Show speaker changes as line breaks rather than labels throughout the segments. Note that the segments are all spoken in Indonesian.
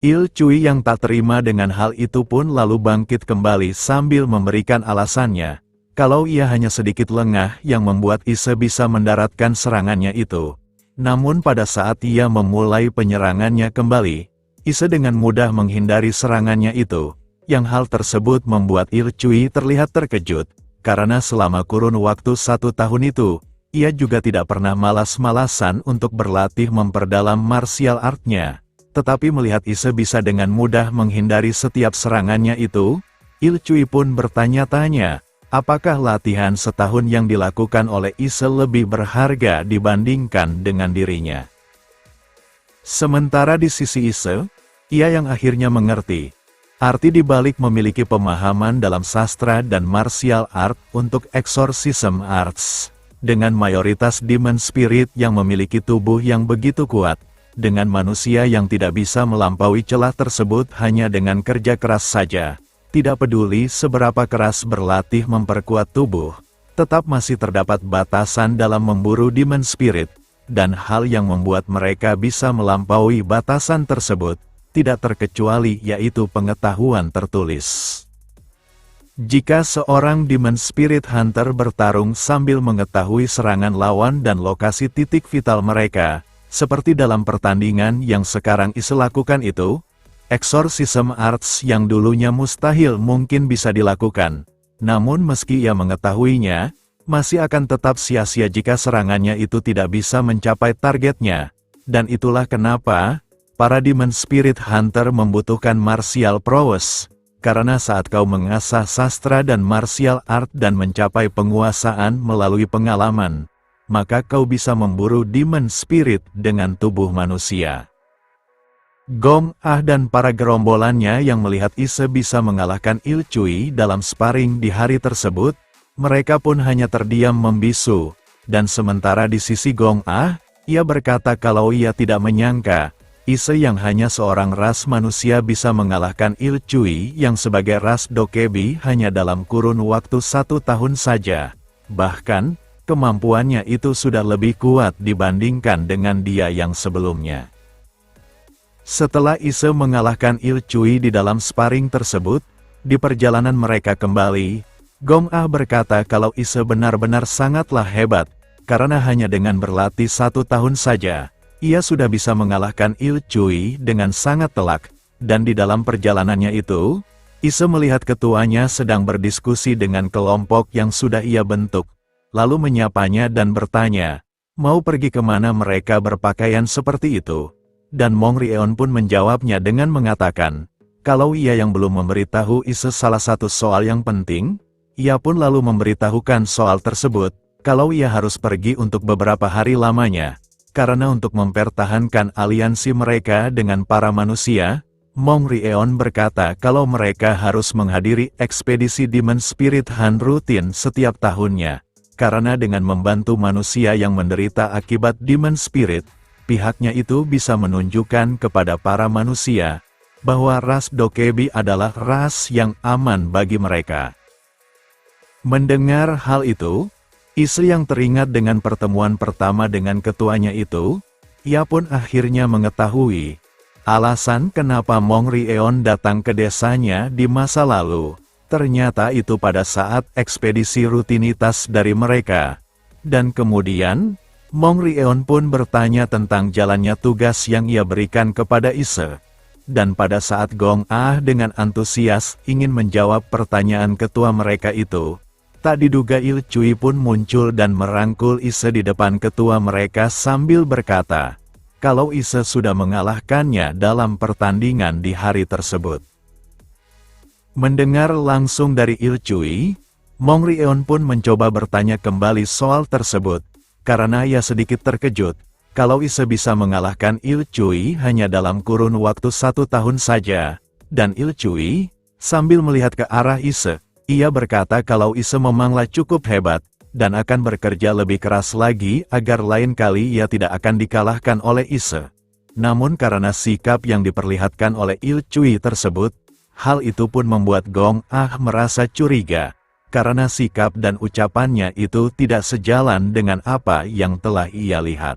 Il Cui yang tak terima dengan hal itu pun lalu bangkit kembali sambil memberikan alasannya, kalau ia hanya sedikit lengah yang membuat Ise bisa mendaratkan serangannya itu. Namun pada saat ia memulai penyerangannya kembali, Ise dengan mudah menghindari serangannya itu, yang hal tersebut membuat Il Cui terlihat terkejut, karena selama kurun waktu 1 tahun itu, ia juga tidak pernah malas-malasan untuk berlatih memperdalam martial art-nya. Tetapi melihat Ise bisa dengan mudah menghindari setiap serangannya itu, Il Cui pun bertanya-tanya, apakah latihan setahun yang dilakukan oleh Ise lebih berharga dibandingkan dengan dirinya. Sementara di sisi Ise, ia yang akhirnya mengerti arti dibalik memiliki pemahaman dalam sastra dan martial art untuk exorcism arts. Dengan mayoritas demon spirit yang memiliki tubuh yang begitu kuat, dengan manusia yang tidak bisa melampaui celah tersebut hanya dengan kerja keras saja. Tidak peduli seberapa keras berlatih memperkuat tubuh, tetap masih terdapat batasan dalam memburu demon spirit, dan hal yang membuat mereka bisa melampaui batasan tersebut, tidak terkecuali yaitu pengetahuan tertulis. Jika seorang demon spirit hunter bertarung sambil mengetahui serangan lawan dan lokasi titik vital mereka, seperti dalam pertandingan yang sekarang Ise lakukan itu, exorcism arts yang dulunya mustahil mungkin bisa dilakukan. Namun meski ia mengetahuinya, masih akan tetap sia-sia jika serangannya itu tidak bisa mencapai targetnya. Dan itulah kenapa para demon spirit hunter membutuhkan martial prowess. Karena saat kau mengasah sastra dan martial art dan mencapai penguasaan melalui pengalaman, maka kau bisa memburu demon spirit dengan tubuh manusia. Gong Ah dan para gerombolannya yang melihat Ise bisa mengalahkan Il Cui dalam sparring di hari tersebut, mereka pun hanya terdiam membisu, dan sementara di sisi Gong Ah, ia berkata kalau ia tidak menyangka, Ise yang hanya seorang ras manusia bisa mengalahkan Il Cui yang sebagai ras dokebi hanya dalam kurun waktu 1 tahun saja. Bahkan, kemampuannya itu sudah lebih kuat dibandingkan dengan dia yang sebelumnya. Setelah Ise mengalahkan Il Cui di dalam sparring tersebut, di perjalanan mereka kembali, Gong Ah berkata kalau Ise benar-benar sangatlah hebat, karena hanya dengan berlatih 1 tahun saja, ia sudah bisa mengalahkan Il Cui dengan sangat telak, dan di dalam perjalanannya itu, Ise melihat ketuanya sedang berdiskusi dengan kelompok yang sudah ia bentuk, lalu menyapanya dan bertanya, mau pergi kemana mereka berpakaian seperti itu? Dan Mong Rieon pun menjawabnya dengan mengatakan, kalau ia yang belum memberitahu Ise salah satu soal yang penting, ia pun lalu memberitahukan soal tersebut, kalau ia harus pergi untuk beberapa hari lamanya, karena untuk mempertahankan aliansi mereka dengan para manusia, Mong Rieon berkata kalau mereka harus menghadiri ekspedisi Demon Spirit Hunt rutin setiap tahunnya. Karena dengan membantu manusia yang menderita akibat Demon Spirit, pihaknya itu bisa menunjukkan kepada para manusia, bahwa ras dokebi adalah ras yang aman bagi mereka. Mendengar hal itu, Ise yang teringat dengan pertemuan pertama dengan ketuanya itu, ia pun akhirnya mengetahui alasan kenapa Mong Rieon datang ke desanya di masa lalu. Ternyata itu pada saat ekspedisi rutinitas dari mereka. Dan kemudian, Mong Rieon pun bertanya tentang jalannya tugas yang ia berikan kepada Ise. Dan pada saat Gong Ah dengan antusias ingin menjawab pertanyaan ketua mereka itu, tak diduga Il Cui pun muncul dan merangkul Ise di depan ketua mereka sambil berkata, kalau Ise sudah mengalahkannya dalam pertandingan di hari tersebut. Mendengar langsung dari Il Cui, Mong Rieon pun mencoba bertanya kembali soal tersebut, karena ia sedikit terkejut, kalau Ise bisa mengalahkan Il Cui hanya dalam kurun waktu 1 tahun saja, dan Il Cui, sambil melihat ke arah Ise, ia berkata kalau Ise memanglah cukup hebat, dan akan bekerja lebih keras lagi agar lain kali ia tidak akan dikalahkan oleh Ise. Namun karena sikap yang diperlihatkan oleh Il Cui tersebut, hal itu pun membuat Gong Ah merasa curiga, karena sikap dan ucapannya itu tidak sejalan dengan apa yang telah ia lihat.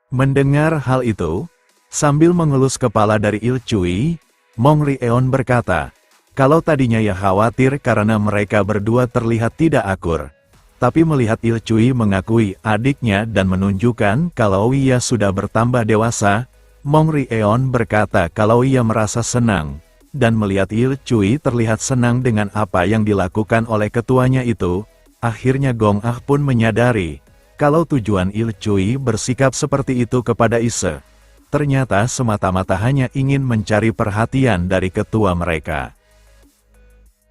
Mendengar hal itu, Sambil mengelus kepala dari Il Cui, Mong Rieon berkata, kalau tadinya ia khawatir karena mereka berdua terlihat tidak akur. Tapi melihat Il Cui mengakui adiknya dan menunjukkan kalau ia sudah bertambah dewasa, Mong Rieon berkata kalau ia merasa senang. Dan melihat Il Cui terlihat senang dengan apa yang dilakukan oleh ketuanya itu, akhirnya Gong Ah pun menyadari kalau tujuan Il Cui bersikap seperti itu kepada Ise ternyata semata-mata hanya ingin mencari perhatian dari ketua mereka.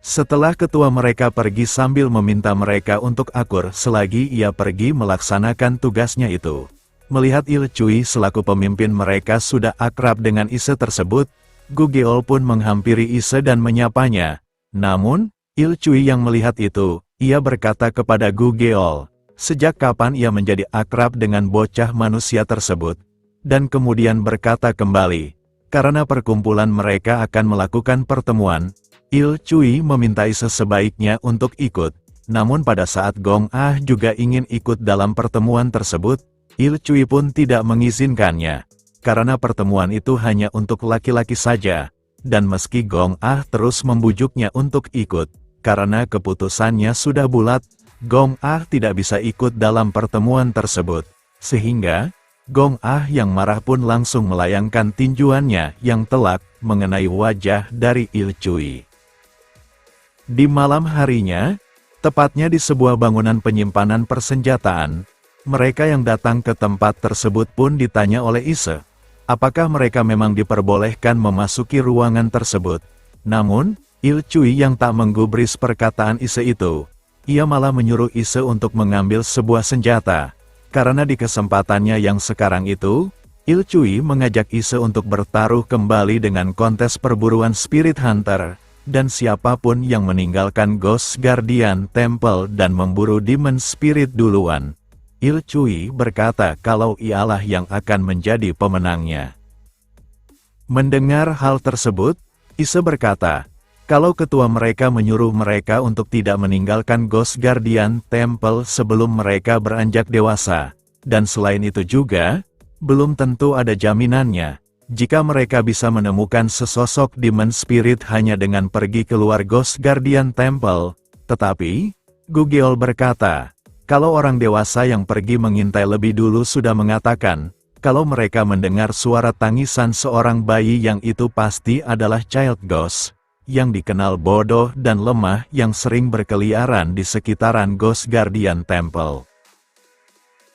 Setelah ketua mereka pergi sambil meminta mereka untuk akur selagi ia pergi melaksanakan tugasnya itu. Melihat Il Cui selaku pemimpin mereka sudah akrab dengan Ise tersebut, Gu Geol pun menghampiri Ise dan menyapanya. Namun, Il Cui yang melihat itu, ia berkata kepada Gu Geol, sejak kapan ia menjadi akrab dengan bocah manusia tersebut? Dan kemudian berkata kembali, karena perkumpulan mereka akan melakukan pertemuan, Il Cui meminta Ise sebaiknya untuk ikut. Namun pada saat Gong Ah juga ingin ikut dalam pertemuan tersebut, Il Cui pun tidak mengizinkannya. Karena pertemuan itu hanya untuk laki-laki saja. Dan meski Gong Ah terus membujuknya untuk ikut, karena keputusannya sudah bulat, Gong Ah tidak bisa ikut dalam pertemuan tersebut. Sehingga, Gong Ah yang marah pun langsung melayangkan tinjuannya yang telak mengenai wajah dari Il Cui. Di malam harinya, tepatnya di sebuah bangunan penyimpanan persenjataan, mereka yang datang ke tempat tersebut pun ditanya oleh Ise, apakah mereka memang diperbolehkan memasuki ruangan tersebut. Namun, Il Cui yang tak menggubris perkataan Ise itu, ia malah menyuruh Ise untuk mengambil sebuah senjata. Karena di kesempatannya yang sekarang itu, Il Cui mengajak Ise untuk bertaruh kembali dengan kontes perburuan Spirit Hunter, dan siapapun yang meninggalkan Ghost Guardian Temple dan memburu Demon Spirit duluan, Il Cui berkata kalau ialah yang akan menjadi pemenangnya. Mendengar hal tersebut, Ise berkata, kalau ketua mereka menyuruh mereka untuk tidak meninggalkan Ghost Guardian Temple sebelum mereka beranjak dewasa, dan selain itu juga, belum tentu ada jaminannya, jika mereka bisa menemukan sesosok Demon Spirit hanya dengan pergi keluar Ghost Guardian Temple. Tetapi, Gu Geol berkata, kalau orang dewasa yang pergi mengintai lebih dulu sudah mengatakan, kalau mereka mendengar suara tangisan seorang bayi yang itu pasti adalah Child Ghost, yang dikenal bodoh dan lemah yang sering berkeliaran di sekitaran Ghost Guardian Temple.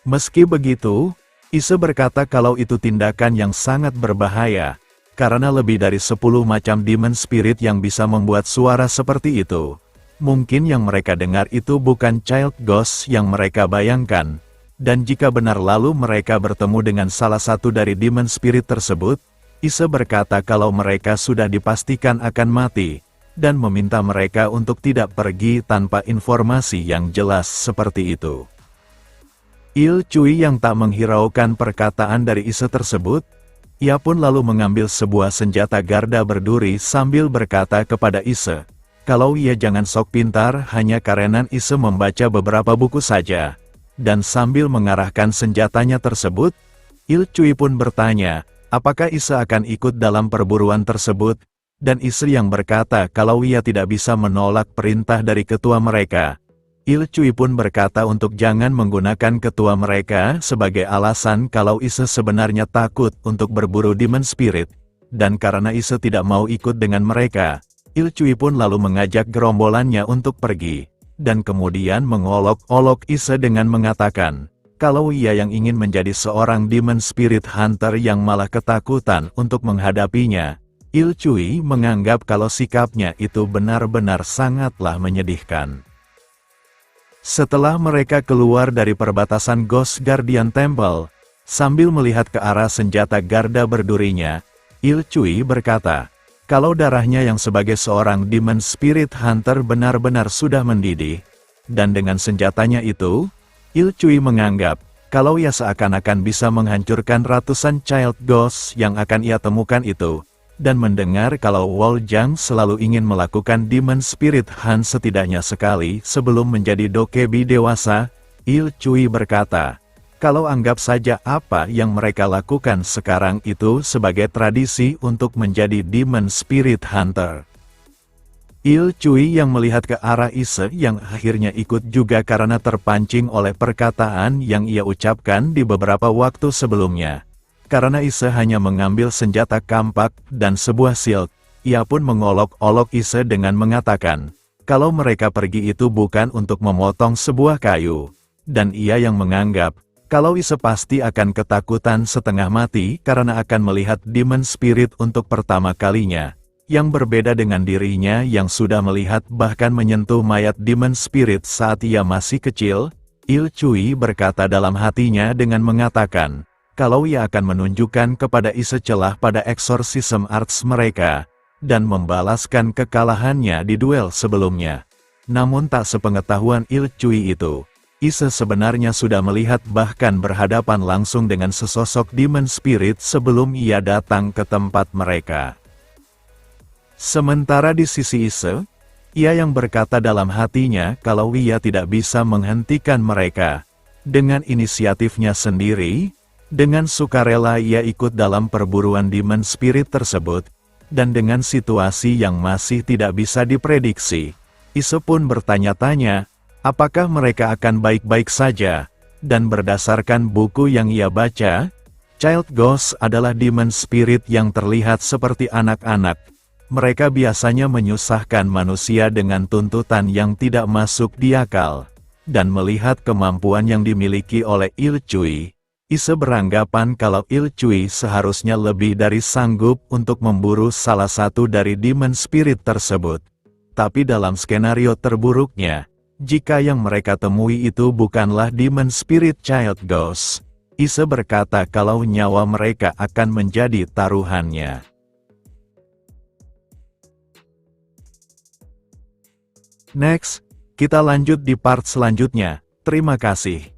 Meski begitu, Ise berkata kalau itu tindakan yang sangat berbahaya, karena lebih dari 10 macam Demon Spirit yang bisa membuat suara seperti itu. Mungkin yang mereka dengar itu bukan Child Ghost yang mereka bayangkan, dan jika benar lalu mereka bertemu dengan salah satu dari Demon Spirit tersebut, Ise berkata kalau mereka sudah dipastikan akan mati, dan meminta mereka untuk tidak pergi tanpa informasi yang jelas seperti itu. Il Cui yang tak menghiraukan perkataan dari Ise tersebut, ia pun lalu mengambil sebuah senjata garda berduri sambil berkata kepada Ise, kalau ia jangan sok pintar hanya karena Ise membaca beberapa buku saja. Dan sambil mengarahkan senjatanya tersebut, Il Cui pun bertanya, apakah Ise akan ikut dalam perburuan tersebut? Dan Ise yang berkata kalau ia tidak bisa menolak perintah dari ketua mereka. Il Cui pun berkata untuk jangan menggunakan ketua mereka sebagai alasan kalau Ise sebenarnya takut untuk berburu Demon Spirit. Dan karena Ise tidak mau ikut dengan mereka, Il Cui pun lalu mengajak gerombolannya untuk pergi. Dan kemudian mengolok-olok Ise dengan mengatakan, kalau ia yang ingin menjadi seorang Demon Spirit Hunter yang malah ketakutan untuk menghadapinya. Il Cui menganggap kalau sikapnya itu benar-benar sangatlah menyedihkan. Setelah mereka keluar dari perbatasan Ghost Guardian Temple, sambil melihat ke arah senjata garda berdurinya, Il Cui berkata, kalau darahnya yang sebagai seorang Demon Spirit Hunter benar-benar sudah mendidih, dan dengan senjatanya itu, Il Cui menganggap, kalau ia seakan-akan bisa menghancurkan ratusan Child Ghosts yang akan ia temukan itu, dan mendengar kalau Wol Jang selalu ingin melakukan Demon Spirit Hunt setidaknya sekali sebelum menjadi dokebi dewasa, Il Cui berkata, Kalau anggap saja apa yang mereka lakukan sekarang itu sebagai tradisi untuk menjadi Demon Spirit Hunter. Il Cui yang melihat ke arah Ise yang akhirnya ikut juga karena terpancing oleh perkataan yang ia ucapkan di beberapa waktu sebelumnya. Karena Ise hanya mengambil senjata kampak dan sebuah shield, ia pun mengolok-olok Ise dengan mengatakan, kalau mereka pergi itu bukan untuk memotong sebuah kayu. Dan ia yang menganggap, kalau Ise pasti akan ketakutan setengah mati karena akan melihat Demon Spirit untuk pertama kalinya. Yang berbeda dengan dirinya yang sudah melihat bahkan menyentuh mayat Demon Spirit saat ia masih kecil, Il Cui berkata dalam hatinya dengan mengatakan, kalau ia akan menunjukkan kepada Ise celah pada exorcism arts mereka, dan membalaskan kekalahannya di duel sebelumnya. Namun tak sepengetahuan Il Cui itu, Ise sebenarnya sudah melihat bahkan berhadapan langsung dengan sesosok Demon Spirit sebelum ia datang ke tempat mereka. Sementara di sisi Ise, ia yang berkata dalam hatinya kalau ia tidak bisa menghentikan mereka. Dengan inisiatifnya sendiri, dengan sukarela ia ikut dalam perburuan Demon Spirit tersebut, dan dengan situasi yang masih tidak bisa diprediksi, Ise pun bertanya-tanya, apakah mereka akan baik-baik saja, dan berdasarkan buku yang ia baca, Child Ghost adalah Demon Spirit yang terlihat seperti anak-anak. Mereka biasanya menyusahkan manusia dengan tuntutan yang tidak masuk di akal. Dan melihat kemampuan yang dimiliki oleh Il Cui, Ise beranggapan kalau Il Cui seharusnya lebih dari sanggup untuk memburu salah satu dari Demon Spirit tersebut. Tapi dalam skenario terburuknya, jika yang mereka temui itu bukanlah Demon Spirit Child Ghost, Ise berkata kalau nyawa mereka akan menjadi taruhannya. Next, kita lanjut di part selanjutnya. Terima kasih.